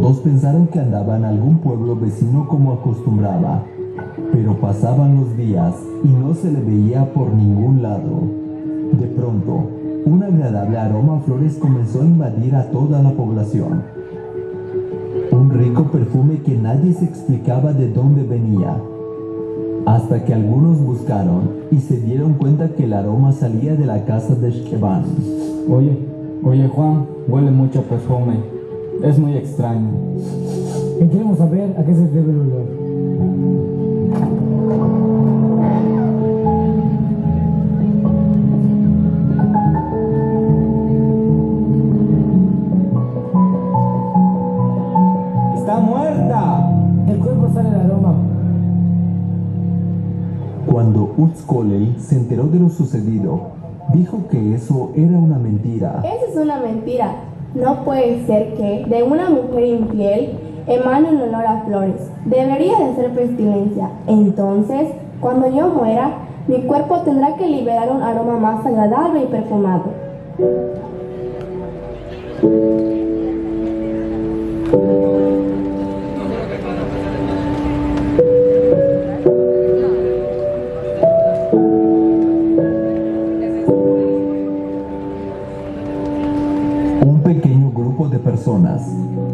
Todos pensaron que andaba en algún pueblo vecino como acostumbraba, pero pasaban los días y no se le veía por ningún lado. De pronto, un agradable aroma a flores comenzó a invadir a toda la población. Un rico perfume que nadie se explicaba de dónde venía, hasta que algunos buscaron y se dieron cuenta que el aroma salía de la casa de Shkeban. Oye Juan, huele mucho perfume. Es muy extraño. Queremos saber a qué se debe el olor. ¡Está muerta! Del cuerpo sale el aroma. Cuando Utzkolel se enteró de lo sucedido, dijo que eso era una mentira. Esa es una mentira. No puede ser que de una mujer infiel emane un olor a flores. Debería de ser pestilencia. Entonces, cuando yo muera, mi cuerpo tendrá que liberar un aroma más agradable y perfumado. Un pequeño grupo de personas,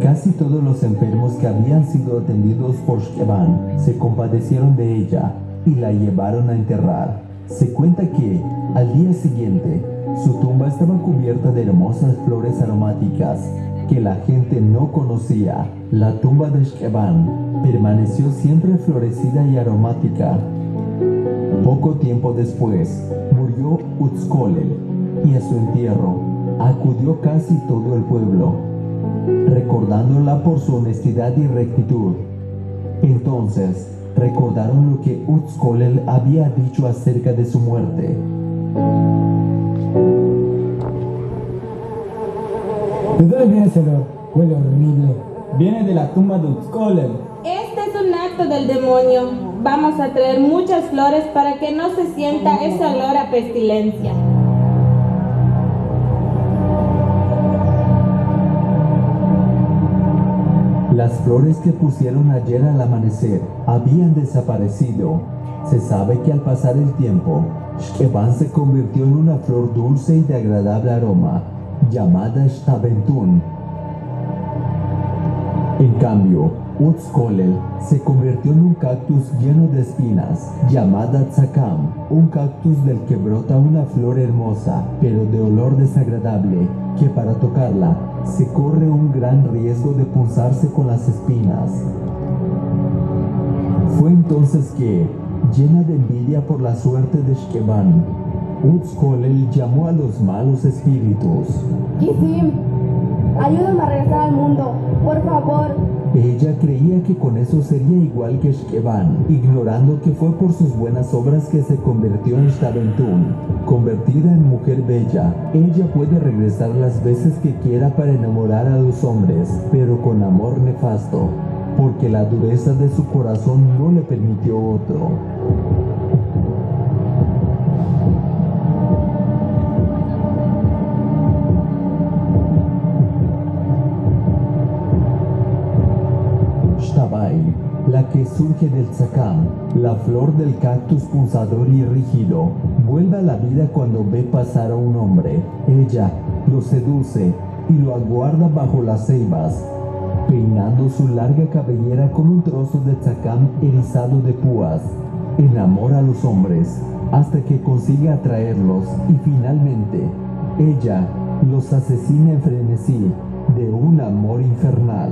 casi todos los enfermos que habían sido atendidos por Shkeban, se compadecieron de ella y la llevaron a enterrar. Se cuenta que, al día siguiente, su tumba estaba cubierta de hermosas flores aromáticas que la gente no conocía. La tumba de Shkeban permaneció siempre florecida y aromática. Poco tiempo después, murió Utzkolel y a su entierro acudió casi todo el pueblo, recordándola por su honestidad y rectitud. Entonces, recordaron lo que Utzkolel había dicho acerca de su muerte. ¿De dónde viene ese olor? Huele horrible. Viene de la tumba de Utzkolel. Este es un acto del demonio. Vamos a traer muchas flores para que no se sienta ese olor a pestilencia. Las flores que pusieron ayer al amanecer habían desaparecido. Se sabe que al pasar el tiempo, Shkeban se convirtió en una flor dulce y de agradable aroma, llamada Shtabentun. En cambio, Utzkolel se convirtió en un cactus lleno de espinas, llamada Tzakam, un cactus del que brota una flor hermosa, pero de olor desagradable, que para tocarla se corre un gran riesgo de punzarse con las espinas. Fue entonces que, llena de envidia por la suerte de Shkeban, Utzkolel llamó a los malos espíritus. Kisim, ayúdame a regresar al mundo, por favor. Ella creía que con eso sería igual que Shkeban, ignorando que fue por sus buenas obras que se convirtió en Shtabentun. Convertida en mujer bella, ella puede regresar las veces que quiera para enamorar a los hombres, pero con amor nefasto, porque la dureza de su corazón no le permitió otro. Shtabai, la que surge del tzakam, la flor del cactus punzador y rígido, vuelve a la vida cuando ve pasar a un hombre. Ella lo seduce y lo aguarda bajo las ceibas, peinando su larga cabellera con un trozo de tzakam erizado de púas. Enamora a los hombres hasta que consigue atraerlos y finalmente ella los asesina en frenesí de un amor infernal.